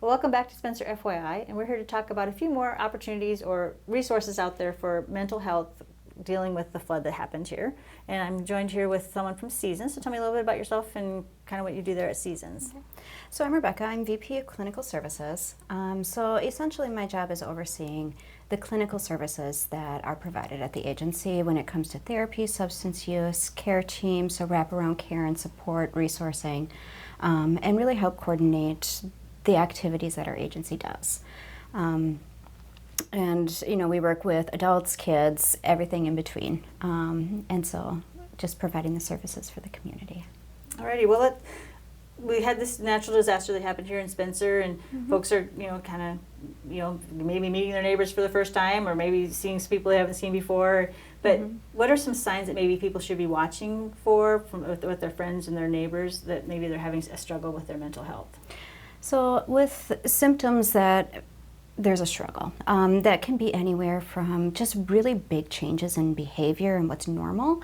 Well, welcome back to Spencer FYI, and we're here to talk about a few more opportunities or resources out there for mental health dealing with the flood that happened here. And I'm joined here with someone from Seasons, so tell me a little bit about yourself and kind of what you do there at Seasons. Okay. So I'm Rebecca, I'm VP of Clinical Services. So essentially my job is overseeing the clinical services that are provided at the agency when it comes to therapy, substance use, care teams, so wraparound care and support, resourcing, and really help coordinate the activities that our agency does. And you know, we work with adults, kids, everything in between, and so just providing the services for the community. Alrighty, well, we had this natural disaster that happened here in Spencer, and folks are, kind of, maybe meeting their neighbors for the first time, or maybe seeing some people they haven't seen before. But what are some signs that maybe people should be watching for with their friends and their neighbors that maybe they're having a struggle with their mental health? So with symptoms that there's a struggle, that can be anywhere from just really big changes in behavior and what's normal.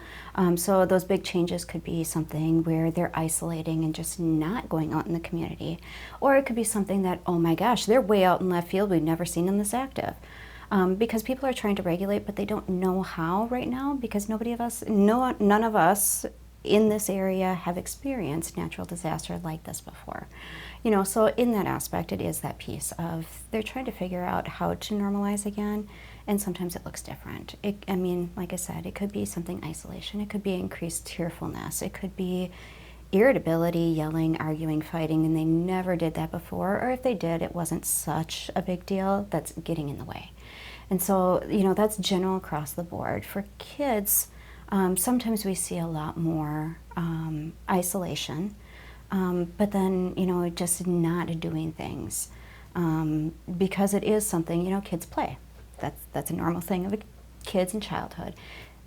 So those big changes could be something where they're isolating and just not going out in the community. Or it could be something that, oh my gosh, they're way out in left field, we've never seen them this active. Because people are trying to regulate, but they don't know how right now, because none of us in this area have experienced natural disaster like this before. So in that aspect, it is that piece of they're trying to figure out how to normalize again, and sometimes it looks different. Like I said, it could be something isolation, it could be increased tearfulness, it could be irritability, yelling, arguing, fighting, and they never did that before, or if they did, it wasn't such a big deal that's getting in the way. And so, that's general across the board. For kids, sometimes we see a lot more isolation, but then, just not doing things because it is something, kids play. That's a normal thing of kids in childhood.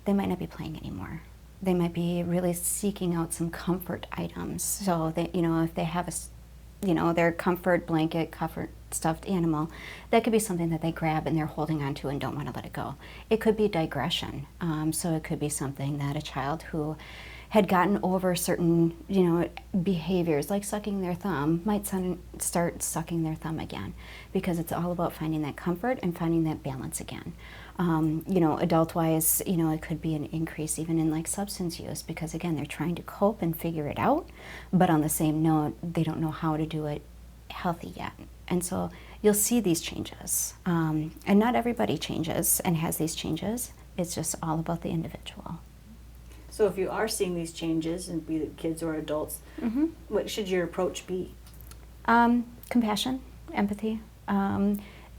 They might not be playing anymore. They might be really seeking out some comfort items. So they, if they have their comfort blanket, comfort stuffed animal, that could be something that they grab and they're holding on to and don't want to let it go. It could be digression. So it could be something that a child who had gotten over certain, behaviors like sucking their thumb might start sucking their thumb again, because it's all about finding that comfort and finding that balance again. Adult-wise, it could be an increase even in like substance use, because again, they're trying to cope and figure it out, but on the same note, they don't know how to do it healthy yet. And so you'll see these changes. And not everybody changes and has these changes. It's just all about the individual. So if you are seeing these changes, and be it kids or adults, what should your approach be? Compassion, empathy,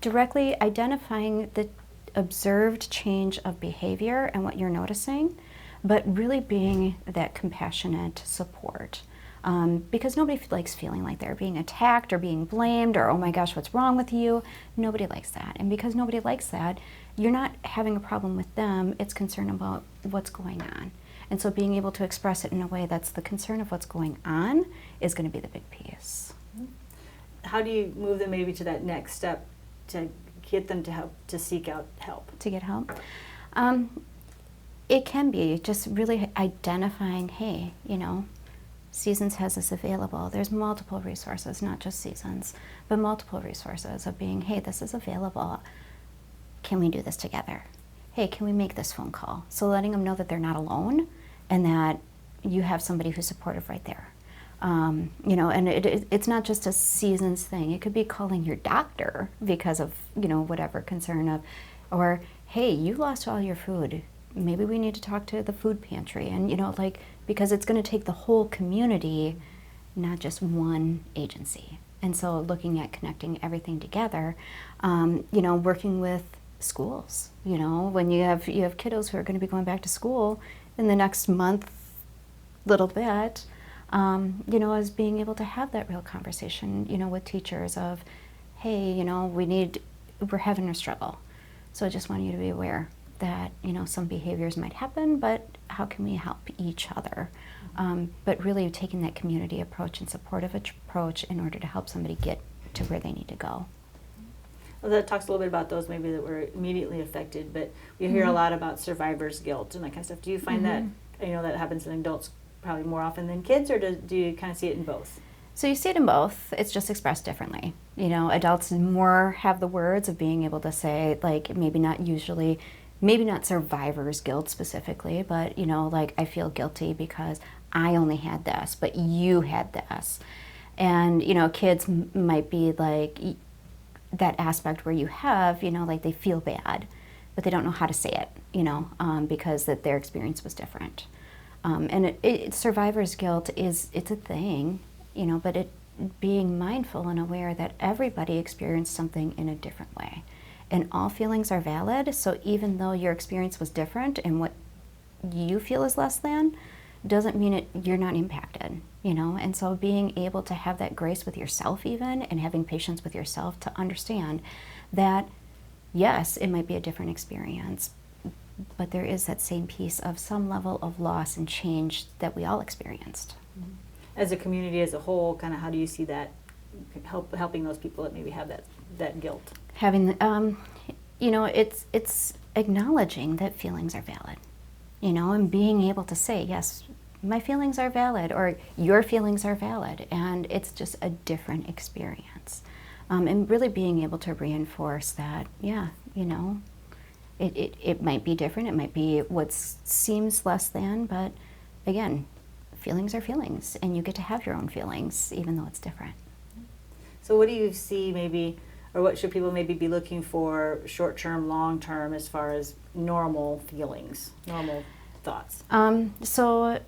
directly identifying the observed change of behavior and what you're noticing, but really being that compassionate support. Because nobody likes feeling like they're being attacked or being blamed or, oh my gosh, what's wrong with you? Nobody likes that. And because nobody likes that, you're not having a problem with them, it's concern about what's going on. And so being able to express it in a way that's the concern of what's going on is going to be the big piece. How do you move them maybe to that next step to get them to seek out help? To get help? It can be just really identifying, hey, Seasons has this available. There's multiple resources, not just Seasons, but multiple resources of being, hey, this is available. Can we do this together? Hey, can we make this phone call? So letting them know that they're not alone and that you have somebody who's supportive right there. And it's not just a Seasons thing. It could be calling your doctor because of, whatever concern of, or, hey, you lost all your food. Maybe we need to talk to the food pantry. And, because it's going to take the whole community, not just one agency. And so looking at connecting everything together, working with schools, when you have kiddos who are going to be going back to school in the next month, little bit, as being able to have that real conversation, with teachers of, hey, we're having a struggle. So I just want you to be aware that, some behaviors might happen, but how can we help each other? But really taking that community approach and supportive approach in order to help somebody get to where they need to go. Well, that talks a little bit about those maybe that were immediately affected, but we hear a lot about survivor's guilt and that kind of stuff. Do you find that, that happens in adults probably more often than kids, or do you kind of see it in both? So you see it in both. It's just expressed differently. You know, adults more have the words of being able to say, like, maybe not survivor's guilt specifically, but, you know, like, I feel guilty because I only had this, but you had this. And, you know, kids might be like that aspect where you have, you know, like they feel bad, but they don't know how to say it, you know, because that their experience was different. And survivor's guilt it's a thing, you know, but being mindful and aware that everybody experienced something in a different way. And all feelings are valid, so even though your experience was different and what you feel is less than, doesn't mean you're not impacted, you know? And so being able to have that grace with yourself even, and having patience with yourself to understand that, yes, it might be a different experience, but there is that same piece of some level of loss and change that we all experienced. As a community as a whole, kind of how do you see that helping those people that maybe have that guilt? Having, you know, it's acknowledging that feelings are valid, you know, and being able to say, yes, my feelings are valid, or your feelings are valid, and it's just a different experience. And really being able to reinforce that, yeah, you know, it might be different, it might be what seems less than, but again, feelings are feelings, and you get to have your own feelings, even though it's different. So what do you see maybe, or what should people maybe be looking for short-term, long-term, as far as normal feelings, normal thoughts? So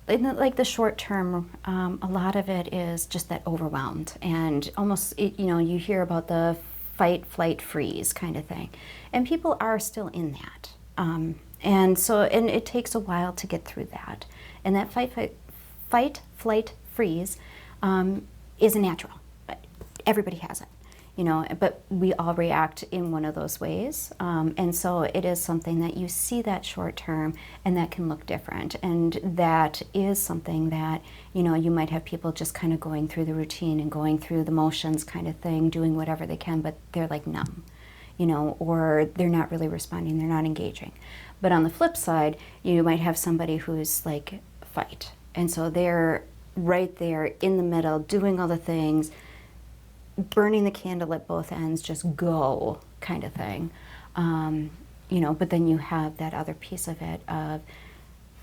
in the short term, a lot of it is just that overwhelmed, and almost, you know, you hear about the fight, flight, freeze kind of thing. And people are still in that. And it takes a while to get through that. And that fight, flight, freeze is a natural. Everybody has it, you know, but we all react in one of those ways. And so it is something that you see that short term, and that can look different. And that is something that, you know, you might have people just kind of going through the routine and going through the motions kind of thing, doing whatever they can, but they're like numb, you know, or they're not really responding, they're not engaging. But on the flip side, you might have somebody who's like fight. And so they're right there in the middle, doing all the things, burning the candle at both ends, just go kind of thing. You know, but then you have that other piece of it of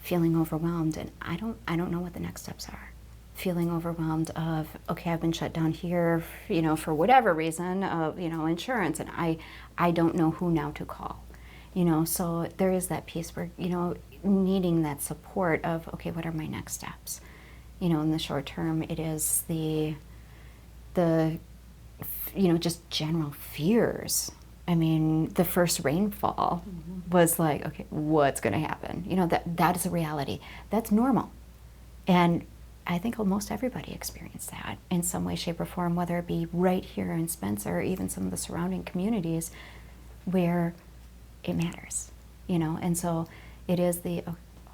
feeling overwhelmed, and I don't know what the next steps are. Feeling overwhelmed of, okay, I've been shut down here, you know, for whatever reason of, you know, insurance, and I don't know who now to call. You know, so there is that piece where, you know, needing that support of, okay, what are my next steps? You know, in the short term, it is the you know, just general fears. I mean, the first rainfall was like, okay, what's going to happen? You know, that is a reality. That's normal. And I think almost everybody experienced that in some way, shape, or form, whether it be right here in Spencer or even some of the surrounding communities where it matters, you know. And so it is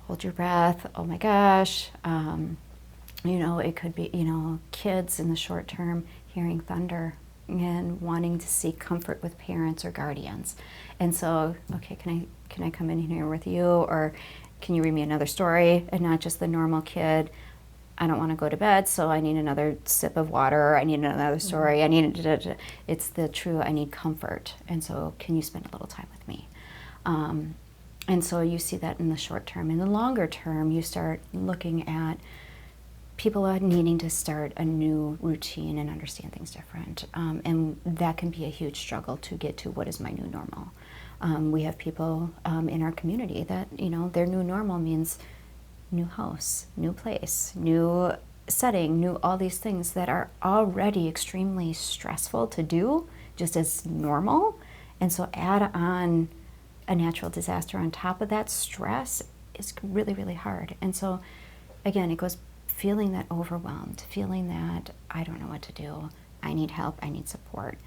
hold your breath, oh my gosh. You know, it could be, you know, kids in the short term hearing thunder and wanting to seek comfort with parents or guardians. And so, okay, can I come in here with you, or can you read me another story, and not just the normal kid, I don't want to go to bed, so I need another sip of water, I need another story, it's the true, I need comfort, and so can you spend a little time with me? And so you see that in the short term. In the longer term, you start looking at people are needing to start a new routine and understand things different. And that can be a huge struggle to get to what is my new normal. We have people in our community that, you know, their new normal means new house, new place, new setting, new all these things that are already extremely stressful to do just as normal. And so add on a natural disaster on top of that stress is really, really hard. And so again, it goes feeling that overwhelmed, feeling that I don't know what to do, I need help, I need support.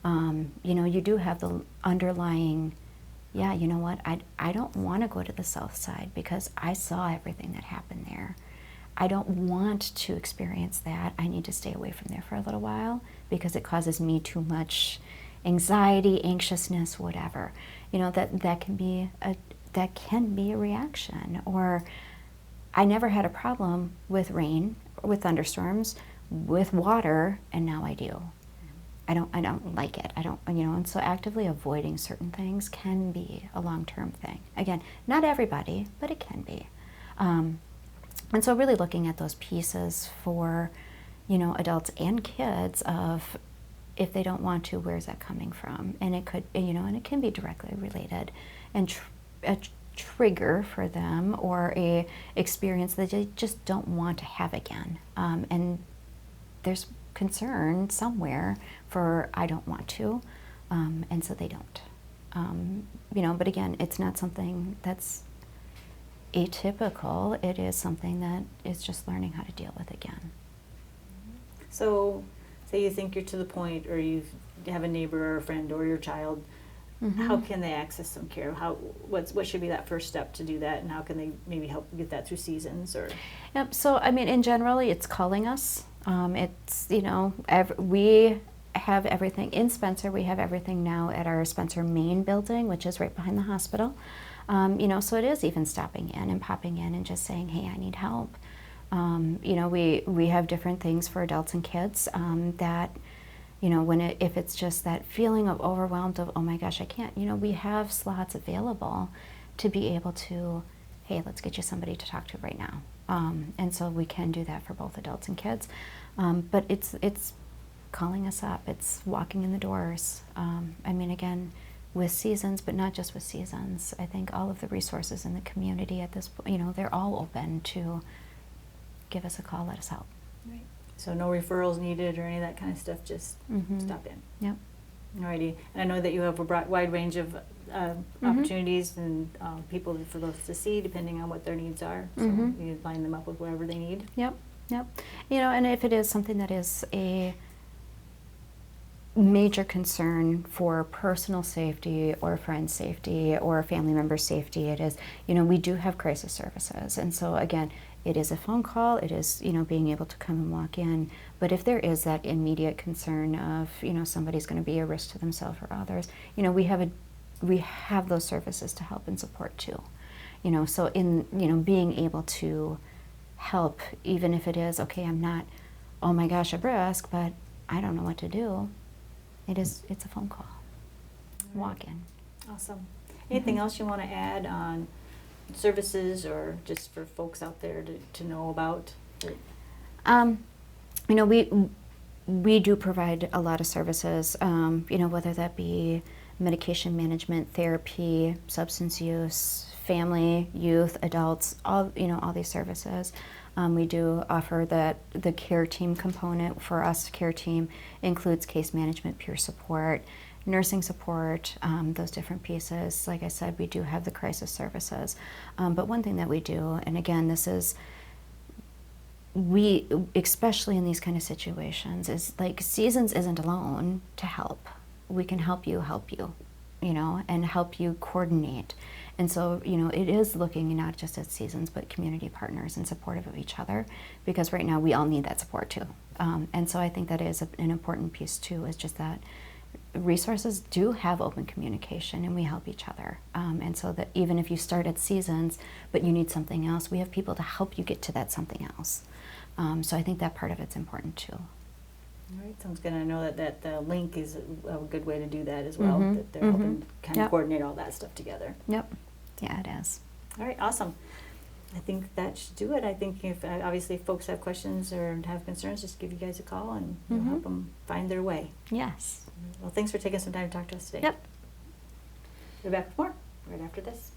You know, you do have the underlying, yeah, you know what, I don't want to go to the South Side because I saw everything that happened there. I don't want to experience that. I need to stay away from there for a little while because it causes me too much anxiety, anxiousness, whatever. You know, that can be a reaction. Or I never had a problem with rain, with thunderstorms, with water, and now I do. I don't like it. I don't, and so actively avoiding certain things can be a long-term thing. Again, not everybody, but it can be. And so really looking at those pieces for, adults and kids of, if they don't want to, where's that coming from? And it could, and it can be directly related, and a trigger for them, or a experience that they just don't want to have again. And there's concern somewhere for, I don't want to, and so they don't. But again, it's not something that's atypical. It is something that is just learning how to deal with again. So, say you think you're to the point, or you have a neighbor or a friend or your child, how can they access some care? What should be that first step to do that, and how can they maybe help get that through seasons? Or Yep. So in generally, it's calling us. It's we have everything in Spencer. We have everything now at our Spencer main building, which is right behind the hospital. So it is even stopping in and popping in and just saying, hey, I need help. We have different things for adults and kids that, if it's just that feeling of overwhelmed of, oh my gosh, I can't, we have slots available to be able to, hey, let's get you somebody to talk to right now. And so we can do that for both adults and kids. But it's calling us up. It's walking in the doors. Again, with seasons, but not just with seasons. I think all of the resources in the community at this point, they're all open to give us a call, let us help. Right. So no referrals needed or any of that kind of stuff, just stop in. Yep. Alrighty. And I know that you have a wide range of opportunities and people for those to see, depending on what their needs are. So you line them up with whatever they need. Yep. And if it is something that is a major concern for personal safety or friend safety or family member safety, it is, we do have crisis services. And so again, it is a phone call, it is, being able to come and walk in. But if there is that immediate concern of, somebody's going to be a risk to themselves or others, we have those services to help and support too. So in, being able to help, even if it is, okay, I'm not, oh my gosh, at risk, but I don't know what to do. It's a phone call. Walk in. Awesome. Anything else you want to add on services, or just for folks out there to know about? We do provide a lot of services, whether that be medication management, therapy, substance use, family, youth, adults, all these services. We do offer the care team component. For us, care team includes case management, peer support, nursing support, those different pieces. Like I said, we do have the crisis services. But one thing that we do, and again, this is, especially in these kind of situations, is like Seasons isn't alone to help. We can help you, and help you coordinate. And so, it is looking not just at Seasons, but community partners and supportive of each other, because right now we all need that support too. And so I think that is an important piece too, is just that resources do have open communication and we help each other. And so that even if you start at Seasons, but you need something else, we have people to help you get to that something else. So I think that part of it's important too. All right, sounds good. I know that the LINC is a good way to do that as well, that they're helping kind of coordinate all that stuff together. Yep. Yeah, it is. All right, awesome. I think that should do it. I think if obviously if folks have questions or have concerns, just give you guys a call and we'll help them find their way. Yes. Well, thanks for taking some time to talk to us today. Yep. We'll be back with more right after this.